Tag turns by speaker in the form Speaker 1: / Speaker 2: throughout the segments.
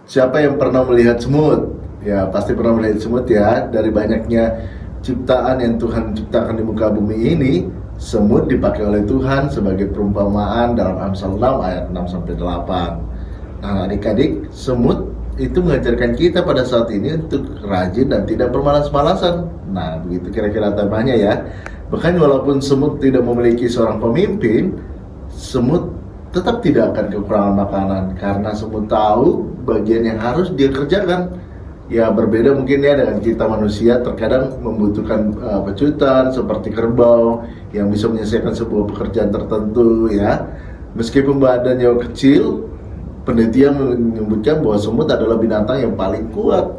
Speaker 1: Siapa yang pernah melihat semut? Ya, pasti pernah melihat semut ya. Dari banyaknya ciptaan yang Tuhan ciptakan di muka bumi ini, semut dipakai oleh Tuhan sebagai perumpamaan dalam Amsal 6 ayat 6 sampai 8. Nah, adik-adik, semut itu mengajarkan kita pada saat ini untuk rajin dan tidak bermalas-malasan. Nah, begitu kira-kira temanya ya. Bahkan walaupun semut tidak memiliki seorang pemimpin, semut tetap tidak akan kekurangan makanan karena semut tahu bagian yang harus dia kerjakan. Ya, berbeda mungkin ya dengan kita manusia, terkadang membutuhkan pecutan seperti kerbau yang bisa menyelesaikan sebuah pekerjaan tertentu ya. Meskipun badannya kecil, penelitian menyebutkan bahwa semut adalah binatang yang paling kuat.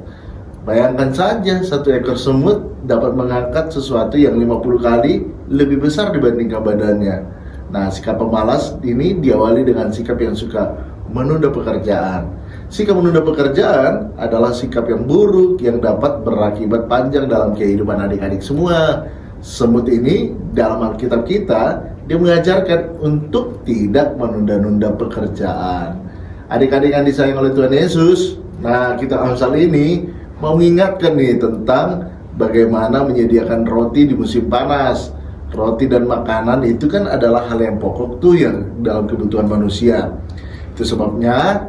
Speaker 1: Bayangkan saja, satu ekor semut dapat mengangkat sesuatu yang 50 kali lebih besar dibandingkan badannya. Nah, sikap pemalas ini diawali dengan sikap yang suka menunda pekerjaan. Sikap menunda pekerjaan adalah sikap yang buruk yang dapat berakibat panjang dalam kehidupan adik-adik semua. Semut ini dalam Alkitab kita, dia mengajarkan untuk tidak menunda-nunda pekerjaan. Adik-adik yang disayang oleh Tuhan Yesus, nah kita Amsal ini mau mengingatkan nih tentang bagaimana menyediakan roti di musim panas. Roti dan makanan itu kan adalah hal yang pokok tuh yang dalam kebutuhan manusia. Itu sebabnya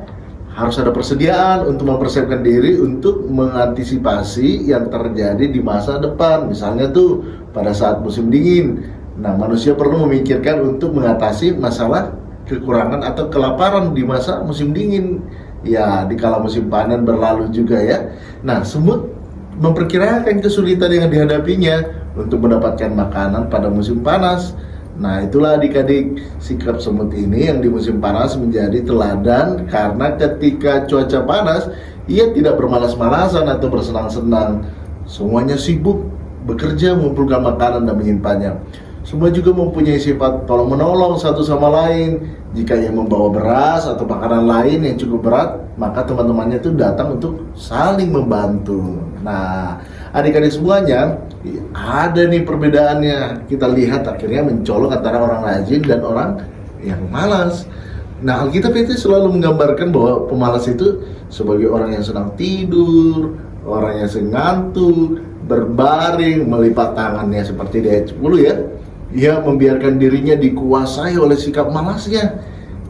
Speaker 1: harus ada persediaan untuk mempersiapkan diri untuk mengantisipasi yang terjadi di masa depan. Misalnya tuh pada saat musim dingin. Nah, manusia perlu memikirkan untuk mengatasi masalah kekurangan atau kelaparan di masa musim dingin. Ya, di kala musim panen berlalu juga ya. Nah, semut memperkirakan kesulitan yang dihadapinya untuk mendapatkan makanan pada musim panas. Nah, itulah adik-adik, sikap semut ini yang di musim panas menjadi teladan karena ketika cuaca panas, ia tidak bermalas-malasan atau bersenang-senang. Semuanya sibuk bekerja mengumpulkan makanan dan menyimpannya. Semua juga mempunyai sifat tolong-menolong satu sama lain. Jika ia membawa beras atau makanan lain yang cukup berat, maka teman-temannya itu datang untuk saling membantu. Nah, adik-adik semuanya, ada nih perbedaannya. Kita lihat akhirnya mencolok antara orang rajin dan orang yang malas. Nah, Alkitab itu selalu menggambarkan bahwa pemalas itu sebagai orang yang sedang tidur, orang yang sedang ngantuk, berbaring, melipat tangannya seperti di ayat 10 ya. Ia membiarkan dirinya dikuasai oleh sikap malasnya.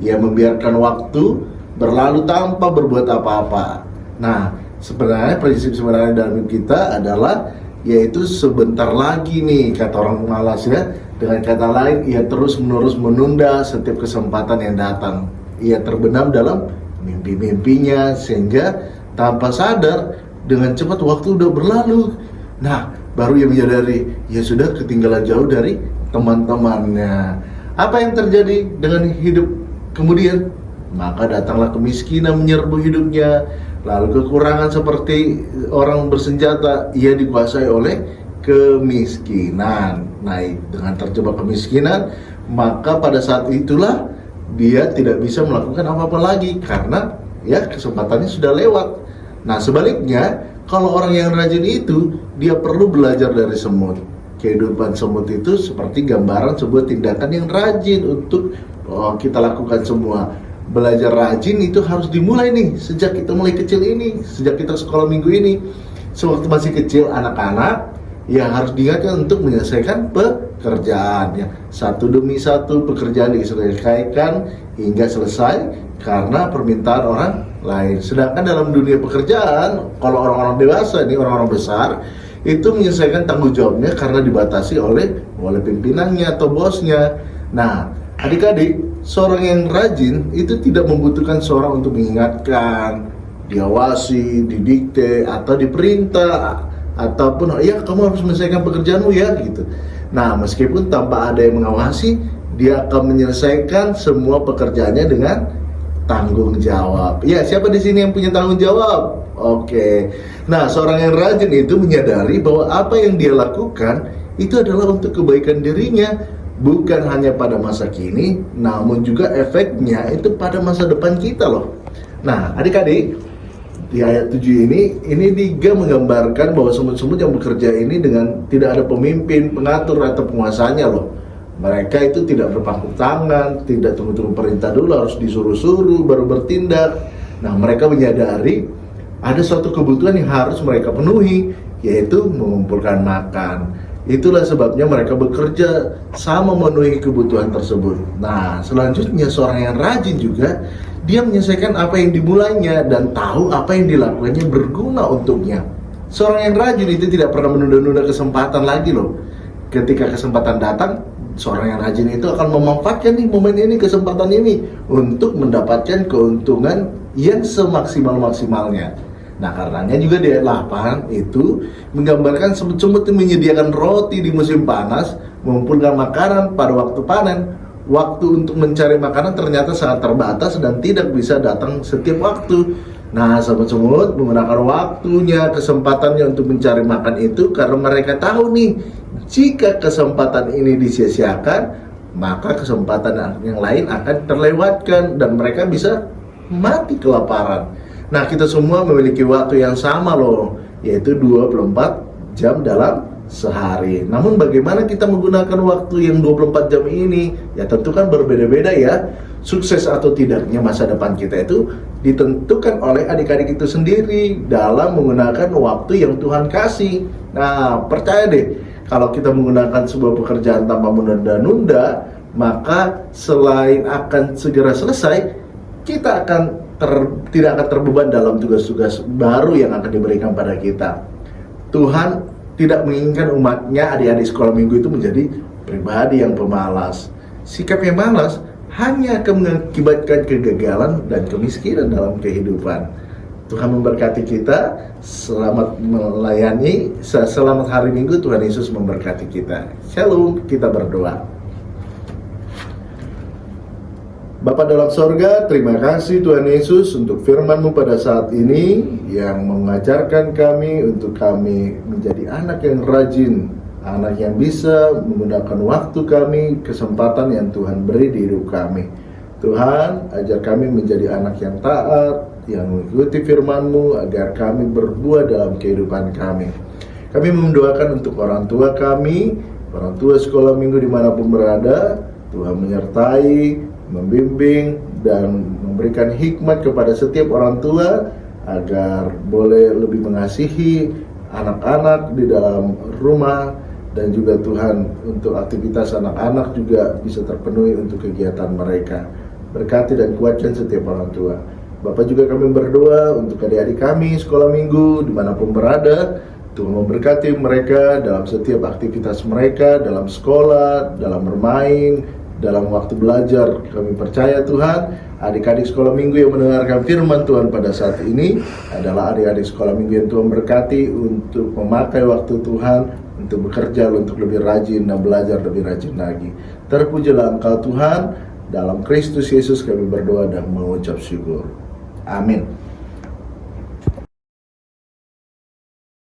Speaker 1: Ia membiarkan waktu berlalu tanpa berbuat apa-apa. Nah, sebenarnya prinsip sebenarnya dalam hidup kita adalah yaitu sebentar lagi nih, kata orang malas ya. Dengan kata lain, ia terus-menerus menunda setiap kesempatan yang datang. Ia terbenam dalam mimpi-mimpinya sehingga tanpa sadar dengan cepat waktu udah berlalu. Nah, baru ia menyadari ia sudah ketinggalan jauh dari teman-temannya. Apa yang terjadi dengan hidup kemudian? Maka datanglah kemiskinan menyerbu hidupnya. Lalu kekurangan seperti orang bersenjata, ia dikuasai oleh kemiskinan. Nah, dengan terjebak kemiskinan, maka pada saat itulah dia tidak bisa melakukan apa-apa lagi karena ya kesempatannya sudah lewat. Nah, sebaliknya, kalau orang yang rajin itu, dia perlu belajar dari semut. Kehidupan semut itu seperti gambaran sebuah tindakan yang rajin untuk kita lakukan semua. Belajar rajin itu harus dimulai nih sejak kita mulai kecil ini, sejak kita sekolah minggu ini. Sewaktu masih kecil anak-anak yang harus diingatkan untuk menyelesaikan pekerjaan ya. Satu demi satu pekerjaan diselesaikan hingga selesai karena permintaan orang lain. Sedangkan dalam dunia pekerjaan, kalau orang-orang dewasa nih, orang-orang besar itu menyelesaikan tanggung jawabnya karena dibatasi oleh pimpinannya atau bosnya. Nah, adik-adik, seorang yang rajin itu tidak membutuhkan seorang untuk mengingatkan, diawasi, didikte, atau diperintah, ataupun ya kamu harus menyelesaikan pekerjaanmu ya gitu. Nah, meskipun tanpa ada yang mengawasi, dia akan menyelesaikan semua pekerjaannya dengan tanggung jawab. Ya, siapa di sini yang punya tanggung jawab? Oke. Nah, seorang yang rajin itu menyadari bahwa apa yang dia lakukan itu adalah untuk kebaikan dirinya, bukan hanya pada masa kini, namun juga efeknya itu pada masa depan kita loh. Nah, adik-adik, di ayat 7 ini juga menggambarkan bahwa semut-semut yang bekerja ini dengan tidak ada pemimpin, pengatur atau penguasanya loh. Mereka itu tidak berpangku tangan, tidak tunggu-tunggu perintah dulu, harus disuruh-suruh baru bertindak. Nah, mereka menyadari ada suatu kebutuhan yang harus mereka penuhi, yaitu mengumpulkan makan. Itulah sebabnya mereka bekerja sama memenuhi kebutuhan tersebut. Nah, selanjutnya seorang yang rajin juga, dia menyelesaikan apa yang dimulainya dan tahu apa yang dilakukannya berguna untuknya. Seorang yang rajin itu tidak pernah menunda-nunda kesempatan lagi loh. Ketika kesempatan datang, seorang yang rajin itu akan memanfaatkan nih momen ini, kesempatan ini untuk mendapatkan keuntungan yang semaksimal-maksimalnya. Nah, karenanya juga di ayat 8 itu menggambarkan semut-semut yang menyediakan roti di musim panas, mengumpulkan makanan pada waktu panen. Waktu untuk mencari makanan ternyata sangat terbatas dan tidak bisa datang setiap waktu. Nah, sahabat semut menggunakan waktunya, kesempatannya untuk mencari makan itu karena mereka tahu nih, jika kesempatan ini disia-siakan, maka kesempatan yang lain akan terlewatkan dan mereka bisa mati kelaparan. Nah, kita semua memiliki waktu yang sama loh, yaitu 24 jam dalam sehari. Namun bagaimana kita menggunakan waktu yang 24 jam ini? Ya tentu kan berbeda-beda ya. Sukses atau tidaknya masa depan kita itu ditentukan oleh adik-adik itu sendiri dalam menggunakan waktu yang Tuhan kasih. Nah, percaya deh, kalau kita menggunakan sebuah pekerjaan tanpa menunda-nunda, maka selain akan segera selesai, kita akan tidak akan terbeban dalam tugas-tugas baru yang akan diberikan pada kita. Tuhan tidak menginginkan umatnya, adik-adik sekolah minggu itu menjadi pribadi yang pemalas. Sikap yang malas hanya akan mengakibatkan kegagalan dan kemiskinan dalam kehidupan. Tuhan memberkati kita. Selamat melayani. Selamat hari Minggu. Tuhan Yesus memberkati kita. Shalom. Kita berdoa. Bapa dalam sorga, terima kasih Tuhan Yesus untuk firman-Mu pada saat ini yang mengajarkan kami untuk kami menjadi anak yang rajin, anak yang bisa menggunakan waktu kami, kesempatan yang Tuhan beri di hidup kami. Tuhan, ajar kami menjadi anak yang taat, yang mengikuti firman-Mu agar kami berbuah dalam kehidupan kami. Kami mendoakan untuk orang tua kami, orang tua sekolah minggu dimanapun berada. Tuhan menyertai, membimbing dan memberikan hikmat kepada setiap orang tua agar boleh lebih mengasihi anak-anak di dalam rumah, dan juga Tuhan untuk aktivitas anak-anak juga bisa terpenuhi untuk kegiatan mereka. Berkati dan kuatkan setiap orang tua. Bapak juga kami berdoa untuk adik-adik kami sekolah minggu dimanapun berada. Tuhan memberkati mereka dalam setiap aktivitas mereka, dalam sekolah, dalam bermain, dalam waktu belajar. Kami percaya Tuhan, adik-adik sekolah minggu yang mendengarkan firman Tuhan pada saat ini adalah adik-adik sekolah minggu yang Tuhan berkati untuk memakai waktu Tuhan untuk bekerja, untuk lebih rajin dan belajar lebih rajin lagi. Terpujilah Engkau Tuhan, dalam Kristus Yesus kami berdoa dan mengucap syukur. Amin.